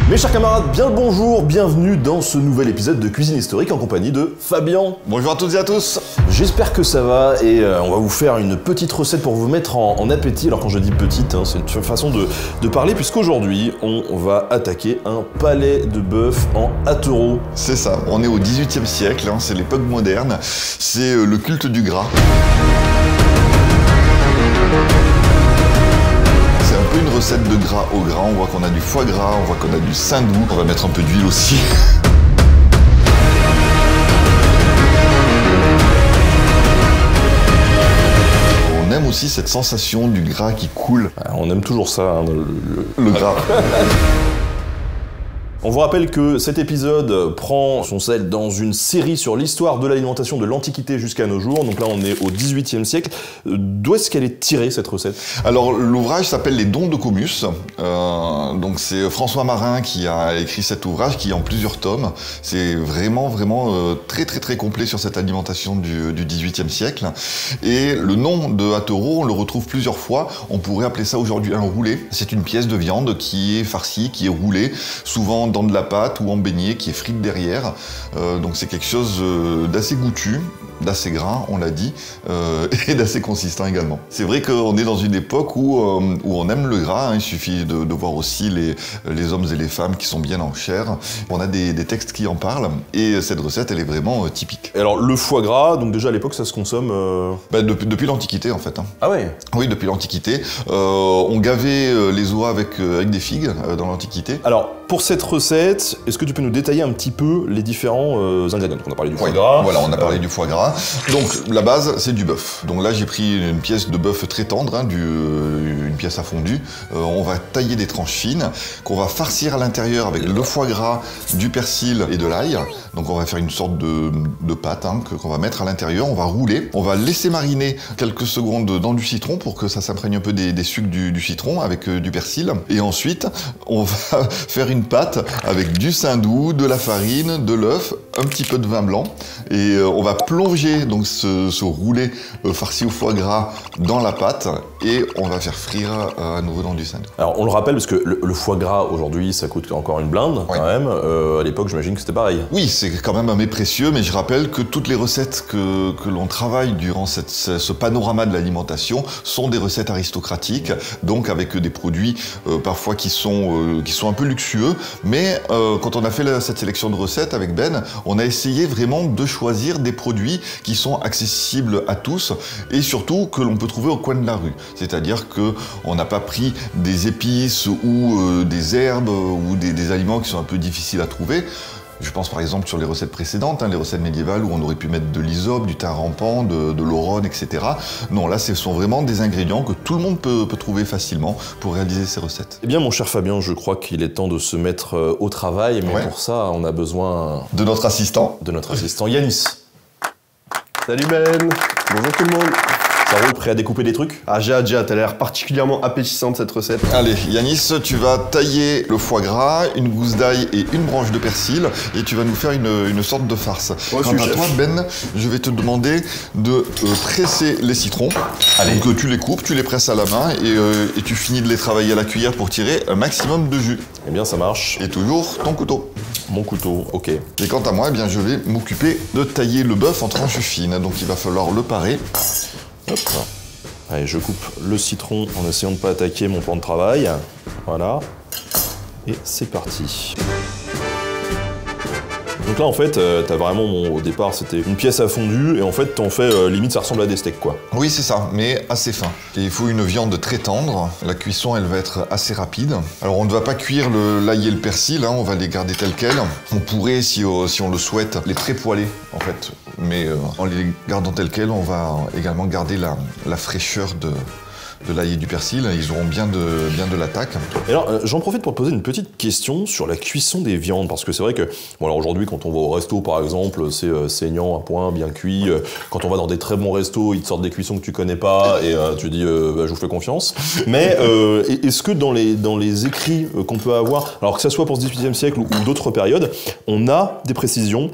Mes chers camarades, bien le bonjour, bienvenue dans ce nouvel épisode de Cuisine Historique en compagnie de Fabien. Bonjour à toutes et à tous. J'espère que ça va et on va vous faire une petite recette pour vous mettre en appétit. Alors quand je dis petite, c'est une façon de parler puisqu'aujourd'hui on va attaquer un palais de bœuf en attereau. C'est ça, on est au XVIIIe siècle, c'est l'époque moderne, c'est le culte du gras. Une recette de gras au gras, on voit qu'on a du foie gras, on voit qu'on a du saindoux, on va mettre un peu d'huile aussi. On aime aussi cette sensation du gras qui coule. On aime toujours ça, le gras. On vous rappelle que cet épisode prend son sel dans une série sur l'histoire de l'alimentation de l'Antiquité jusqu'à nos jours. Donc là, on est au XVIIIe siècle. D'où est-ce qu'elle est tirée, cette recette? Alors, l'ouvrage s'appelle Les Dons de Comus. Donc c'est François Marin qui a écrit cet ouvrage, qui est en plusieurs tomes. C'est vraiment très complet sur cette alimentation du XVIIIe siècle. Et le nom de attereau, on le retrouve plusieurs fois. On pourrait appeler ça aujourd'hui un roulé. C'est une pièce de viande qui est farcie, qui est roulée, souvent dans de la pâte ou en beignet qui est frite derrière. Donc c'est quelque chose d'assez goûtu, d'assez gras, on l'a dit, et d'assez consistant également. C'est vrai qu'on est dans une époque où on aime le gras, il suffit de voir aussi les hommes et les femmes qui sont bien en chair. On a des textes qui en parlent, et cette recette, elle est vraiment typique. Et alors, le foie gras, donc déjà à l'époque, ça se consomme depuis l'Antiquité, en fait. Ah ouais? Oui, depuis l'Antiquité. On gavait les oies avec des figues dans l'Antiquité. Alors, pour cette recette, est-ce que tu peux nous détailler un petit peu les différents ingrédients? On a parlé du foie gras. Voilà, on a parlé du foie gras. Donc la base, c'est du bœuf. Donc là, j'ai pris une pièce de bœuf très tendre, une pièce à fondu. On va tailler des tranches fines, qu'on va farcir à l'intérieur avec le foie gras, du persil et de l'ail. Donc on va faire une sorte de pâte qu'on va mettre à l'intérieur. On va rouler. On va laisser mariner quelques secondes dans du citron pour que ça s'imprègne un peu des sucs du citron avec du persil. Et ensuite, on va faire une pâte avec du saindoux, de la farine, de l'œuf, un petit peu de vin blanc. Et on va plonger donc ce roulé farci au foie gras dans la pâte et on va faire frire à nouveau dans du saindoux. Alors on le rappelle parce que le foie gras aujourd'hui ça coûte encore une blinde quand même. À l'époque j'imagine que c'était pareil. Oui, c'est quand même un mets précieux, mais je rappelle que toutes les recettes que l'on travaille durant ce panorama de l'alimentation sont des recettes aristocratiques, donc avec des produits parfois qui sont un peu luxueux, mais quand on a fait cette sélection de recettes avec Ben, on a essayé vraiment de choisir des produits qui sont accessibles à tous et surtout que l'on peut trouver au coin de la rue. C'est-à-dire qu'on n'a pas pris des épices ou des herbes ou des aliments qui sont un peu difficiles à trouver. Je pense par exemple sur les recettes précédentes, les recettes médiévales où on aurait pu mettre de l'hysope, du thym rampant, de l'oronne, etc. Non, là ce sont vraiment des ingrédients que tout le monde peut trouver facilement pour réaliser ces recettes. Eh bien mon cher Fabien, je crois qu'il est temps de se mettre au travail, mais pour ça on a besoin... de notre assistant. De notre assistant Yanis. Salut Ben. Bonjour tout le monde. Ça roule, prêt à découper des trucs? Ah j'ai hâte, t'as l'air particulièrement appétissante cette recette. Allez, Yanis, tu vas tailler le foie gras, une gousse d'ail et une branche de persil et tu vas nous faire une sorte de farce. Quant à toi, Ben, je vais te demander de presser les citrons. Allez. Donc tu les coupes, tu les presses à la main et tu finis de les travailler à la cuillère pour tirer un maximum de jus. Eh bien ça marche. Et toujours ton couteau. Mon couteau, ok. Et quant à moi, eh bien, je vais m'occuper de tailler le bœuf en tranches fines. Donc il va falloir le parer. Hop. Allez, je coupe le citron en essayant de ne pas attaquer mon plan de travail. Voilà. Et c'est parti. Donc là, en fait, t'as vraiment, au départ, c'était une pièce à fondu, et en fait, t'en fais, limite, ça ressemble à des steaks, quoi. Oui, c'est ça, mais assez fin. Et il faut une viande très tendre. La cuisson, elle va être assez rapide. Alors, on ne va pas cuire l'ail et le persil, on va les garder tels quels. On pourrait, si on le souhaite, les pré-poêler, en fait. Mais en les gardant tels quels, on va également garder la fraîcheur de l'ail et du persil, ils auront bien de l'attaque. Et alors, j'en profite pour te poser une petite question sur la cuisson des viandes, parce que c'est vrai que, bon alors aujourd'hui, quand on va au resto, par exemple, c'est saignant, à point, bien cuit. Quand on va dans des très bons restos, ils te sortent des cuissons que tu connais pas, et tu dis, je vous fais confiance. Mais est-ce que dans les écrits qu'on peut avoir, alors que ça soit pour ce XVIIIe siècle ou d'autres périodes, on a des précisions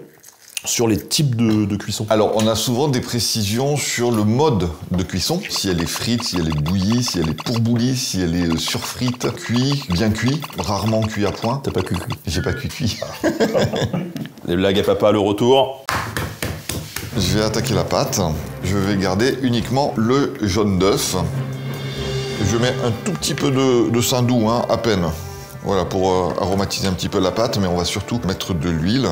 sur les types de cuisson? Alors, on a souvent des précisions sur le mode de cuisson. Si elle est frite, si elle est bouillie, si elle est pourbouillie, si elle est surfrite, cuit, bien cuit, rarement cuit à point. T'as pas cuit? J'ai pas cuit. Les blagues à papa, le retour. Je vais attaquer la pâte. Je vais garder uniquement le jaune d'œuf. Je mets un tout petit peu de saindoux, hein, à peine. Voilà, pour aromatiser un petit peu la pâte, mais on va surtout mettre de l'huile.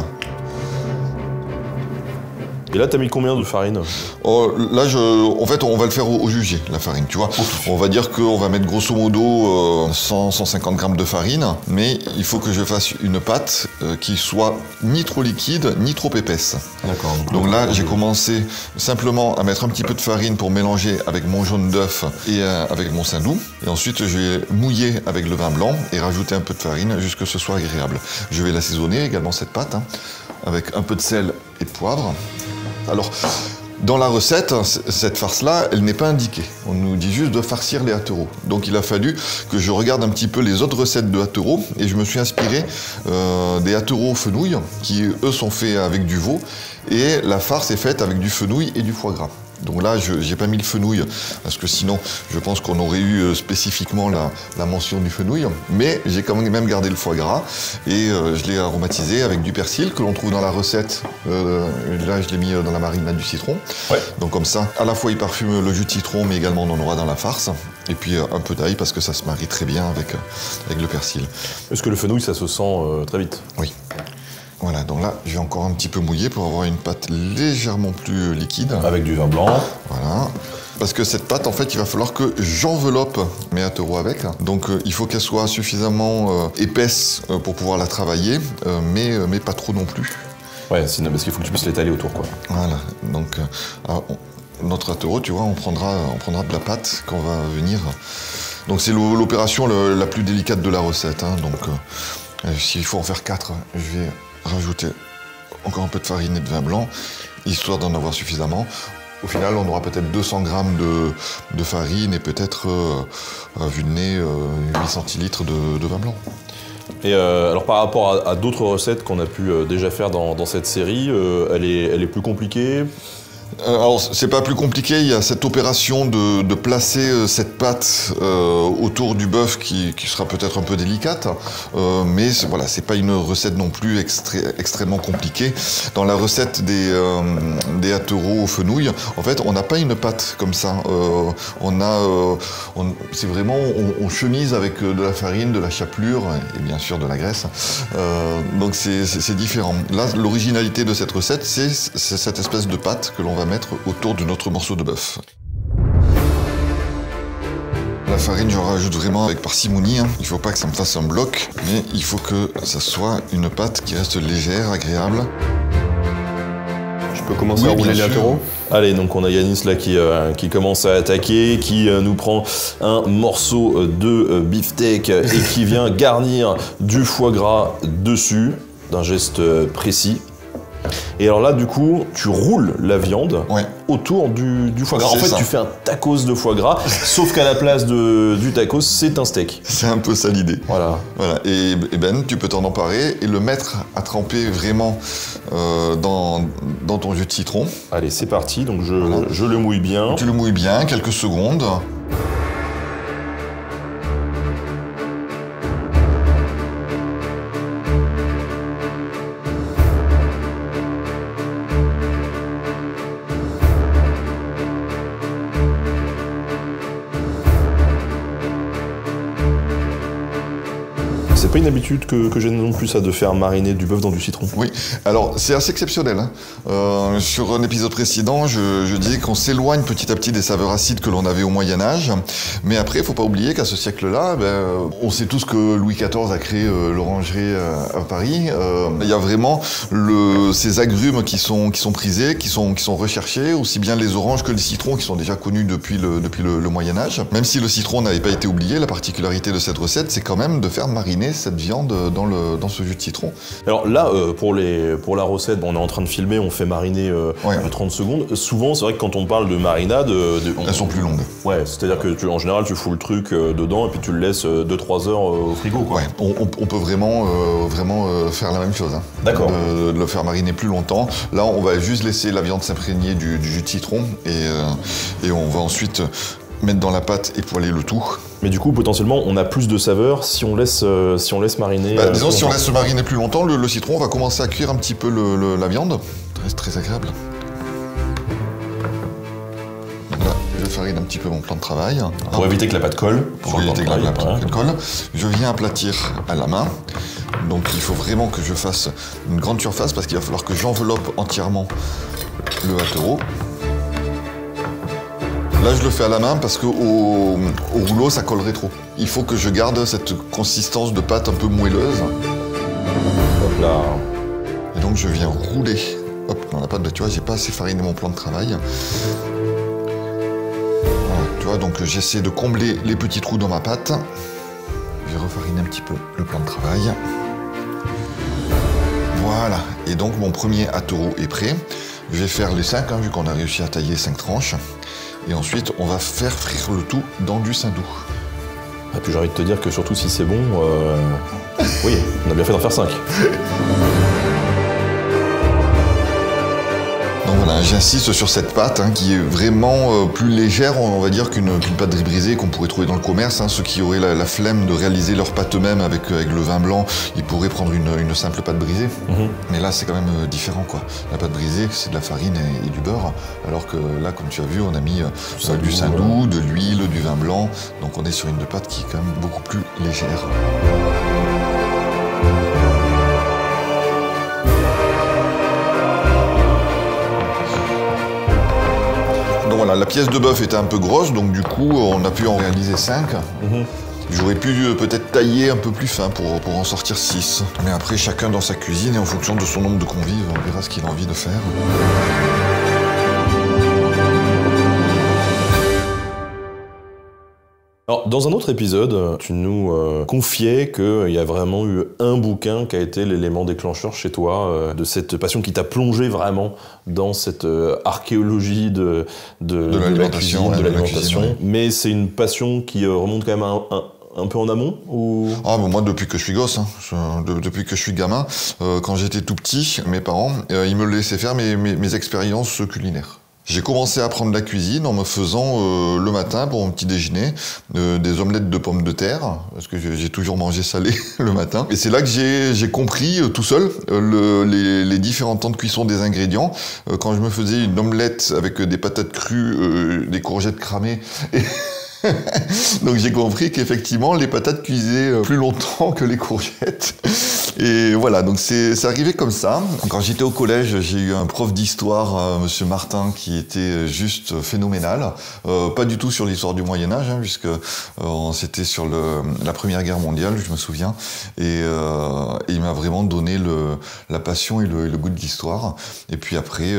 Et là, t'as mis combien de farine? Oh, là, en fait, on va le faire au jugé, la farine, tu vois. On va dire qu'on va mettre grosso modo 100-150 grammes de farine, mais il faut que je fasse une pâte qui soit ni trop liquide, ni trop épaisse. D'accord. Donc là, j'ai commencé simplement à mettre un petit peu de farine pour mélanger avec mon jaune d'œuf et avec mon saindoux. Et ensuite, je vais mouiller avec le vin blanc et rajouter un peu de farine jusqu'à ce que ce soit agréable. Je vais l'assaisonner également, cette pâte, hein, avec un peu de sel et de poivre. Alors, dans la recette, cette farce-là, elle n'est pas indiquée. On nous dit juste de farcir les hâtereaux. Donc il a fallu que je regarde un petit peu les autres recettes de hâtereaux et je me suis inspiré des hâtereaux fenouil qui, eux, sont faits avec du veau et la farce est faite avec du fenouil et du foie gras. Donc là, je n'ai pas mis le fenouil, parce que sinon, je pense qu'on aurait eu spécifiquement la mention du fenouil. Mais j'ai quand même gardé le foie gras et je l'ai aromatisé avec du persil que l'on trouve dans la recette. Là, je l'ai mis dans la marinade du citron. Ouais. Donc comme ça, à la fois, il parfume le jus de citron, mais également on en aura dans la farce. Et puis un peu d'ail, parce que ça se marie très bien avec le persil. Est-ce que le fenouil, ça se sent très vite? Oui. Voilà, donc là, je vais encore un petit peu mouiller pour avoir une pâte légèrement plus liquide. Avec du vin blanc. Voilà. Parce que cette pâte, en fait, il va falloir que j'enveloppe mes hâtereaux avec. Donc, il faut qu'elle soit suffisamment épaisse pour pouvoir la travailler, mais pas trop non plus. Ouais, sinon, parce qu'il faut que tu puisses l'étaler autour, quoi. Voilà. Donc, notre hâtereau, tu vois, on prendra de la pâte qu'on va venir. Donc, c'est l'opération la plus délicate de la recette. Hein. Donc, s'il faut en faire 4, je vais rajouter encore un peu de farine et de vin blanc, histoire d'en avoir suffisamment. Au final, on aura peut-être 200 grammes de farine et peut-être, vu le nez, 8 centilitres de vin blanc. Et alors par rapport à d'autres recettes qu'on a pu déjà faire dans cette série, elle est plus compliquée? Alors, c'est pas plus compliqué, il y a cette opération de placer cette pâte autour du bœuf qui sera peut-être un peu délicate, mais voilà, c'est pas une recette non plus extrêmement compliquée. Dans la recette des hâtereaux au fenouil, en fait, on n'a pas une pâte comme ça. C'est vraiment, on chemise avec de la farine, de la chapelure et bien sûr de la graisse. Donc c'est différent. Là, l'originalité de cette recette, c'est cette espèce de pâte que l'on va mettre autour de notre morceau de bœuf. La farine, je rajoute vraiment avec parcimonie. Hein. Il ne faut pas que ça me fasse un bloc, mais il faut que ça soit une pâte qui reste légère, agréable. Je peux commencer à rouler les hâtereaux? Allez, donc on a Yanis là qui commence à attaquer, qui nous prend un morceau de beefsteak et qui vient garnir du foie gras dessus, d'un geste précis. Et alors là, du coup, tu roules la viande autour du foie gras. En fait, tu fais un tacos de foie gras, sauf qu'à la place du tacos, c'est un steak. C'est un peu ça l'idée. Voilà. Et Ben, tu peux t'en emparer et le mettre à tremper vraiment dans ton jus de citron. Allez, c'est parti. Donc je le mouille bien. Tu le mouilles bien, quelques secondes. C'est pas une habitude que j'ai non plus, ça, de faire mariner du bœuf dans du citron. Oui, alors c'est assez exceptionnel. Hein. Sur un épisode précédent, je disais qu'on s'éloigne petit à petit des saveurs acides que l'on avait au Moyen-Âge. Mais après, il ne faut pas oublier qu'à ce siècle-là, on sait tous que Louis XIV a créé l'orangerie à Paris. Il y a vraiment ces agrumes qui sont prisés, qui sont recherchés, aussi bien les oranges que les citrons qui sont déjà connus depuis le Moyen-Âge. Même si le citron n'avait pas été oublié, la particularité de cette recette, c'est quand même de faire mariner cette viande dans ce jus de citron. Alors là, pour la recette, on est en train de filmer, on fait mariner 30 secondes. Souvent, c'est vrai que quand on parle de marinade... Elles sont plus longues. Ouais, c'est-à-dire que en général, tu fous le truc dedans et puis tu le laisses 2-3 heures au frigo, quoi. Ouais, on peut vraiment faire la même chose. Hein. D'accord. De le faire mariner plus longtemps. Là, on va juste laisser la viande s'imprégner du jus de citron et on va ensuite mettre dans la pâte et poêler le tout. Mais du coup, potentiellement, on a plus de saveur si on laisse mariner... disons, si on laisse mariner plus longtemps, le citron va commencer à cuire un petit peu la viande. Ça reste très agréable. Là, je farine un petit peu mon plan de travail. Pour éviter que la pâte colle. Pour éviter que la pâte colle. Je viens aplatir à la main. Donc il faut vraiment que je fasse une grande surface parce qu'il va falloir que j'enveloppe entièrement le hâtereau. Là, je le fais à la main parce qu'au rouleau, ça collerait trop. Il faut que je garde cette consistance de pâte un peu moelleuse. Hop là. Et donc, je viens rouler dans la pâte. Tu vois, j'ai pas assez fariné mon plan de travail. Voilà, tu vois, donc j'essaie de combler les petits trous dans ma pâte. Je vais refariner un petit peu le plan de travail. Voilà. Et donc, mon premier hâtereau est prêt. Je vais faire les 5, vu qu'on a réussi à tailler 5 tranches. Et ensuite, on va faire frire le tout dans du saindoux. Et puis j'ai envie de te dire que surtout si c'est bon, oui, on a bien fait d'en faire 5. Donc voilà, j'insiste sur cette pâte qui est vraiment plus légère, on va dire, qu'une pâte brisée qu'on pourrait trouver dans le commerce. Ceux qui auraient la flemme de réaliser leur pâte eux-mêmes avec le vin blanc, ils pourraient prendre une simple pâte brisée. Mais là, c'est quand même différent, quoi. La pâte brisée, c'est de la farine et du beurre, alors que là, comme tu as vu, on a mis du saindoux, de l'huile, du vin blanc. Donc on est sur une pâte qui est quand même beaucoup plus légère. Donc voilà, la pièce de bœuf était un peu grosse, donc du coup, on a pu en réaliser 5. J'aurais pu peut-être tailler un peu plus fin pour en sortir 6. Mais après, chacun dans sa cuisine et en fonction de son nombre de convives, on verra ce qu'il a envie de faire. Alors, dans un autre épisode, tu nous confiais qu'il y a vraiment eu un bouquin qui a été l'élément déclencheur chez toi, de cette passion qui t'a plongé vraiment dans cette archéologie de la cuisine, de l'alimentation. Ouais. Mais c'est une passion qui remonte quand même un peu en amont ou... Ah, moi, depuis que je suis gosse, depuis que je suis gamin, quand j'étais tout petit, mes parents, ils me laissaient faire mes expériences culinaires. J'ai commencé à apprendre la cuisine en me faisant le matin pour mon petit déjeuner des omelettes de pommes de terre, parce que j'ai toujours mangé salé le matin. Et c'est là que j'ai compris tout seul les différents temps de cuisson des ingrédients. Quand je me faisais une omelette avec des patates crues, des courgettes cramées... Donc j'ai compris qu'effectivement les patates cuisaient plus longtemps que les courgettes. Et voilà, donc c'est arrivé comme ça. Quand j'étais au collège, j'ai eu un prof d'histoire, Monsieur Martin, qui était juste phénoménal. Pas du tout sur l'histoire du Moyen-Âge, puisque c'était sur la Première Guerre mondiale, je me souviens. Et il m'a vraiment donné la passion et le goût de l'histoire. Et puis après,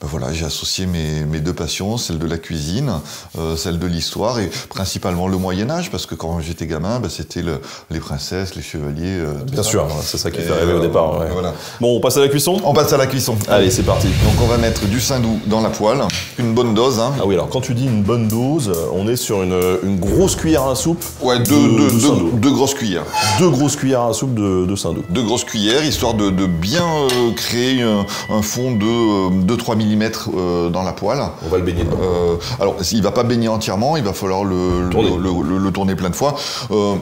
voilà, j'ai associé mes deux passions, celle de la cuisine, celle de l'histoire, et principalement le Moyen-Âge, parce que quand j'étais gamin, c'était les princesses, les chevaliers. Bien sûr, c'est ça qui fait rêver au départ. Ouais. Voilà. Bon, on passe à la cuisson ? On passe à la cuisson. Allez, c'est parti. Donc on va mettre du saindoux dans la poêle, une bonne dose. Ah oui, alors quand tu dis une bonne dose, on est sur une grosse cuillère à soupe. Ouais, deux grosses cuillères. 2 grosses cuillères à soupe de saindoux. 2 grosses cuillères, histoire de bien créer un fond de 2-3 mm dans la poêle. On va le baigner dedans. Alors, il ne va pas baigner entièrement, il va falloir le tourner plein de fois.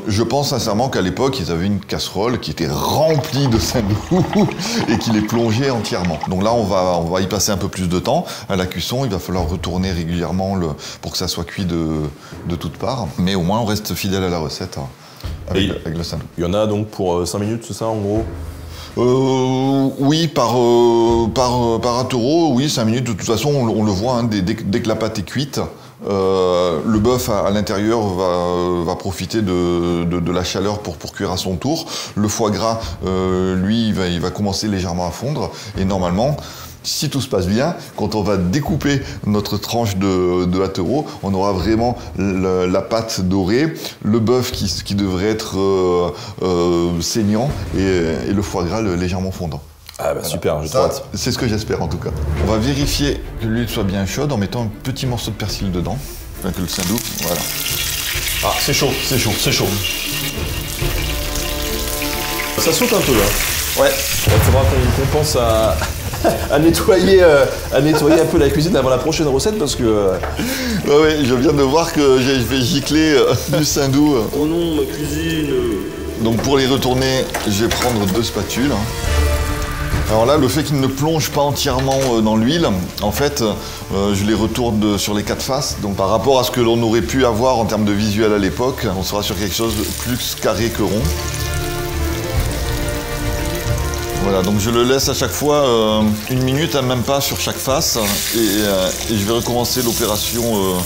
Je pense sincèrement qu'à l'époque, ils avaient une casserole qui était remplie de saindoux et qui les plongeait entièrement. Donc là, on va y passer un peu plus de temps. À la cuisson, il va falloir retourner régulièrement pour que ça soit cuit de toutes parts. Mais au moins, on reste fidèle à la recette avec le saindoux. Il y en a donc pour 5 minutes, c'est ça, en gros ? Oui, par hâtereau, oui, 5 minutes. De toute façon, on le voit, dès que la pâte est cuite, le bœuf à l'intérieur va profiter de la chaleur pour cuire à son tour. Le foie gras, lui, il va commencer légèrement à fondre. Et normalement, si tout se passe bien, quand on va découper notre tranche de hâtereau, on aura vraiment la pâte dorée, le bœuf qui devrait être saignant et le foie gras légèrement fondant. Ah bah voilà. Super, j'ai trop hâte. C'est ce que j'espère en tout cas. On va vérifier que l'huile soit bien chaude en mettant un petit morceau de persil dedans, enfin que le saindoux, voilà. Ah, c'est chaud, c'est chaud, c'est chaud. Ça saute un peu là. Ouais. Il faudra qu'on pense à nettoyer un peu la cuisine avant la prochaine recette parce que... Ouais, je viens de voir que je vais gicler du saindoux. Oh non, ma cuisine. Donc pour les retourner, je vais prendre 2 spatules. Alors là, le fait qu'il ne plonge pas entièrement dans l'huile, en fait, je les retourne sur les 4 faces. Donc par rapport à ce que l'on aurait pu avoir en termes de visuel à l'époque, on sera sur quelque chose de plus carré que rond. Voilà, donc je le laisse à chaque fois 1 minute, même pas sur chaque face. Et je vais recommencer l'opération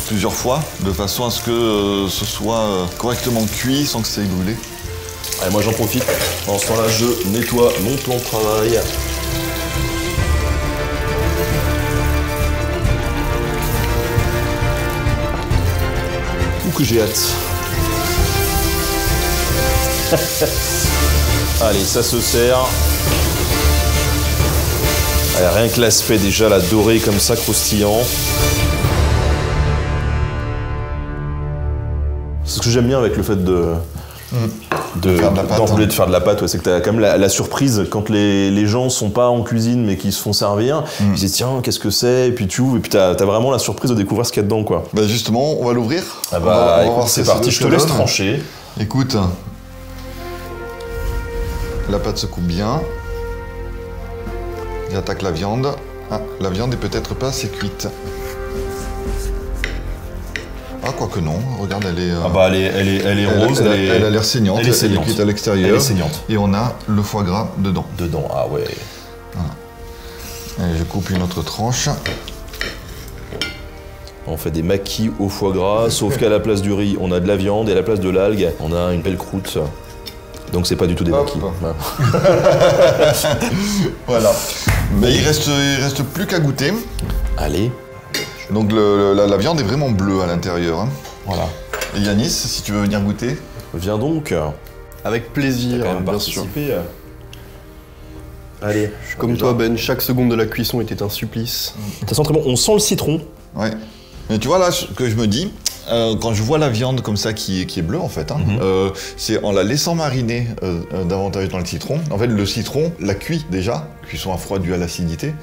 plusieurs fois, de façon à ce que ce soit correctement cuit sans que ça ait brûlé. Allez, moi j'en profite. En ce temps-là, je nettoie mon plan de travail. Ouh que j'ai hâte. Allez, ça se sert. Allez, rien que l'aspect déjà, la dorée comme ça, croustillant. C'est ce que j'aime bien avec le fait d'enrouler, de faire de la pâte, ouais, c'est que t'as quand même la surprise quand les gens sont pas en cuisine mais qui se font servir. Ils disent tiens qu'est-ce que c'est, et puis tu ouvres et puis t'as vraiment la surprise de découvrir ce qu'il y a dedans quoi. Bah justement, on va l'ouvrir. Ah bah écoute, c'est parti, je te laisse trancher. Écoute, la pâte se coupe bien. J'attaque la viande. Ah, la viande est peut-être pas assez cuite. Ah, quoique non. Regarde, elle est... Ah bah elle est rose, elle a l'air saignante. Elle est saignante. Elle est cuite à l'extérieur. Elle est saignante. Et on a le foie gras dedans. Dedans, ah ouais. Voilà. Allez, je coupe une autre tranche. On fait des maquis au foie gras, sauf qu'à la place du riz, on a de la viande et à la place de l'algue, on a une belle croûte. Donc c'est pas du tout des maquis. Voilà. Voilà. Mais il reste plus qu'à goûter. Allez. Donc la viande est vraiment bleue à l'intérieur. Hein. Voilà. Et Yanis, si tu veux venir goûter. Viens donc. Avec plaisir, bien sûr. Allez. Je suis comme toi Ben, chaque seconde de la cuisson était un supplice. Ça sent très bon, on sent le citron. Ouais. Mais tu vois là, ce que je me dis, quand je vois la viande comme ça qui est bleue en fait, hein, c'est en la laissant mariner davantage dans le citron. En fait, le citron la cuit déjà, cuisson à froid due à l'acidité.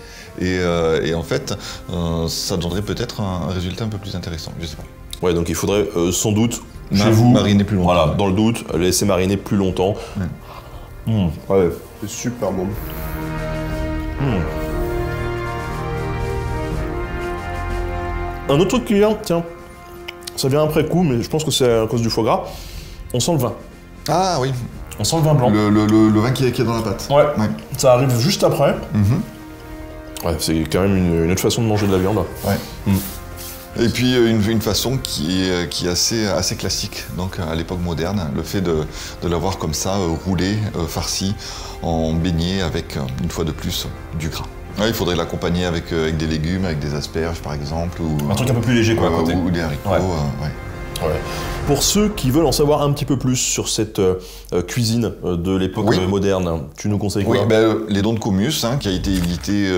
Et en fait, ça donnerait peut-être un résultat un peu plus intéressant, je sais pas. Ouais, donc il faudrait sans doute, chez vous, mariner plus longtemps. Voilà, dans le doute, laisser mariner plus longtemps. Ouais, c'est super bon. Un autre truc qui vient, tiens, ça vient après coup, mais je pense que c'est à cause du foie gras. On sent le vin. Ah oui. On sent le vin blanc. Le vin qui est dans la pâte. Ouais. Ça arrive juste après. Ouais, c'est quand même une autre façon de manger de la viande. Ouais. Et puis une façon qui est assez classique, donc à l'époque moderne, le fait de l'avoir comme ça, roulé, farci, en beignet avec, une fois de plus, du gras. Ouais, il faudrait l'accompagner avec des légumes, avec des asperges par exemple. Ou, un truc un peu plus léger quoi à côté. Ou des haricots, ouais. Ouais. Pour ceux qui veulent en savoir un petit peu plus sur cette cuisine de l'époque moderne, tu nous conseilles quoi? Oui, Les Dons de Comus, hein, qui a été édité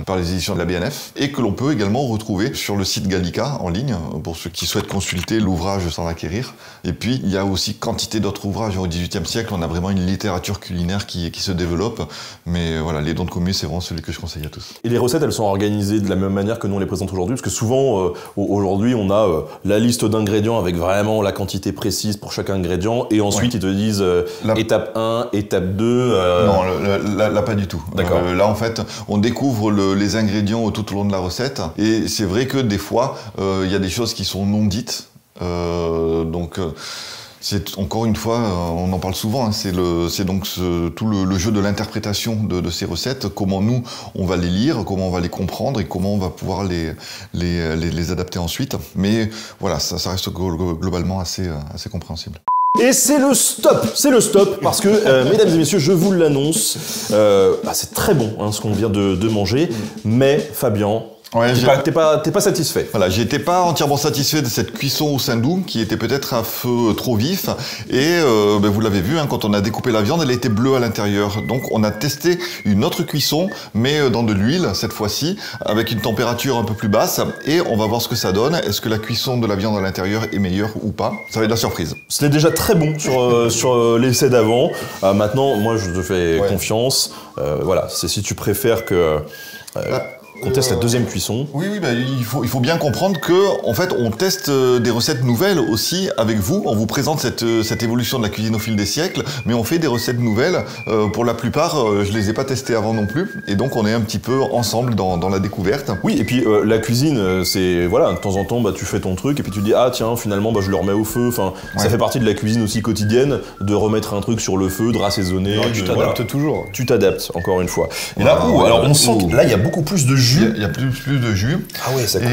par les éditions de la BNF, et que l'on peut également retrouver sur le site Gallica en ligne, pour ceux qui souhaitent consulter l'ouvrage sans l'acquérir. Et puis, il y a aussi quantité d'autres ouvrages au XVIIIe siècle, on a vraiment une littérature culinaire qui se développe, mais voilà, les Dons de Comus, c'est vraiment celui que je conseille à tous. Et les recettes, elles sont organisées de la même manière que nous on les présente aujourd'hui, parce que souvent, aujourd'hui, on a la liste d'ingrédients avec vraiment la quantité précise pour chaque ingrédient, et ensuite ils te disent étape 1, étape 2... Non, là pas du tout. D'accord. Là en fait, on découvre les ingrédients tout au long de la recette, et c'est vrai que des fois, il y a des choses qui sont non dites, c'est encore une fois, on en parle souvent, hein, c'est donc tout le jeu de l'interprétation de ces recettes, comment nous on va les lire, comment on va les comprendre et comment on va pouvoir les adapter ensuite. Mais voilà, ça reste globalement assez compréhensible. Et c'est le stop, parce que, mesdames et messieurs, je vous l'annonce, c'est très bon hein, ce qu'on vient de manger, mais Fabien, Ouais, t'es pas satisfait. Voilà, j'étais pas entièrement satisfait de cette cuisson au saindoux qui était peut-être un feu trop vif et vous l'avez vu, hein, quand on a découpé la viande, elle était bleue à l'intérieur. Donc on a testé une autre cuisson, mais dans de l'huile cette fois-ci, avec une température un peu plus basse et on va voir ce que ça donne. Est-ce que la cuisson de la viande à l'intérieur est meilleure ou pas? Ça va être la surprise. C'était déjà très bon sur l'essai d'avant. Maintenant, moi je te fais confiance. Voilà, c'est si tu préfères que... qu'on teste la deuxième cuisson. Oui, il faut bien comprendre que, en fait, on teste des recettes nouvelles aussi avec vous. On vous présente cette évolution de la cuisine au fil des siècles, mais on fait des recettes nouvelles. Pour la plupart, je les ai pas testées avant non plus, et donc on est un petit peu ensemble dans la découverte. Oui, et puis la cuisine, c'est voilà, de temps en temps, tu fais ton truc, et puis tu te dis ah tiens, finalement, je le remets au feu. Enfin, ça fait partie de la cuisine aussi quotidienne de remettre un truc sur le feu, de rassaisonner. Tu t'adaptes toujours. Tu t'adaptes encore une fois. Et là, alors on sent que là il y a beaucoup plus de jus. Il y a plus de jus. Ah ouais, ça coule.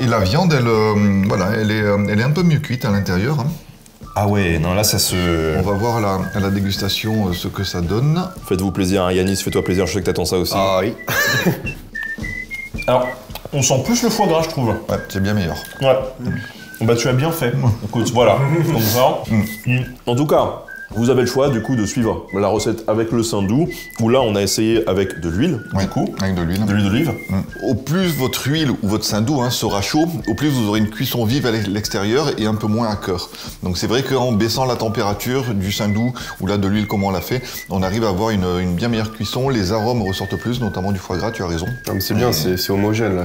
Et la viande, elle est un peu mieux cuite à l'intérieur. Hein. Ah ouais, non là ça se... On va voir à la dégustation ce que ça donne. Faites-vous plaisir, hein, Yanis, fais-toi plaisir, je sais que t'attends ça aussi. Ah oui. Alors, on sent plus le foie gras, je trouve. Ouais, c'est bien meilleur. Ouais. Tu as bien fait. Écoute, voilà, comme ça. En tout cas, vous avez le choix du coup de suivre la recette avec le saindoux, où là on a essayé avec de l'huile, du coup. Avec de l'huile. De l'huile d'olive. Au plus votre huile ou votre saindoux sera chaud, au plus vous aurez une cuisson vive à l'extérieur et un peu moins à cœur. Donc c'est vrai qu'en baissant la température du saindoux ou là de l'huile comme on l'a fait, on arrive à avoir une bien meilleure cuisson, les arômes ressortent plus, notamment du foie gras, tu as raison. Non, mais c'est bien, c'est homogène là.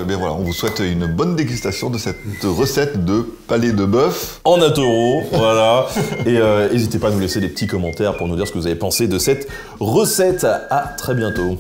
Voilà, on vous souhaite une bonne dégustation de cette recette de palais de bœuf. En atoro, voilà. Et n'hésitez pas à nous laisser des petits commentaires pour nous dire ce que vous avez pensé de cette recette. À très bientôt.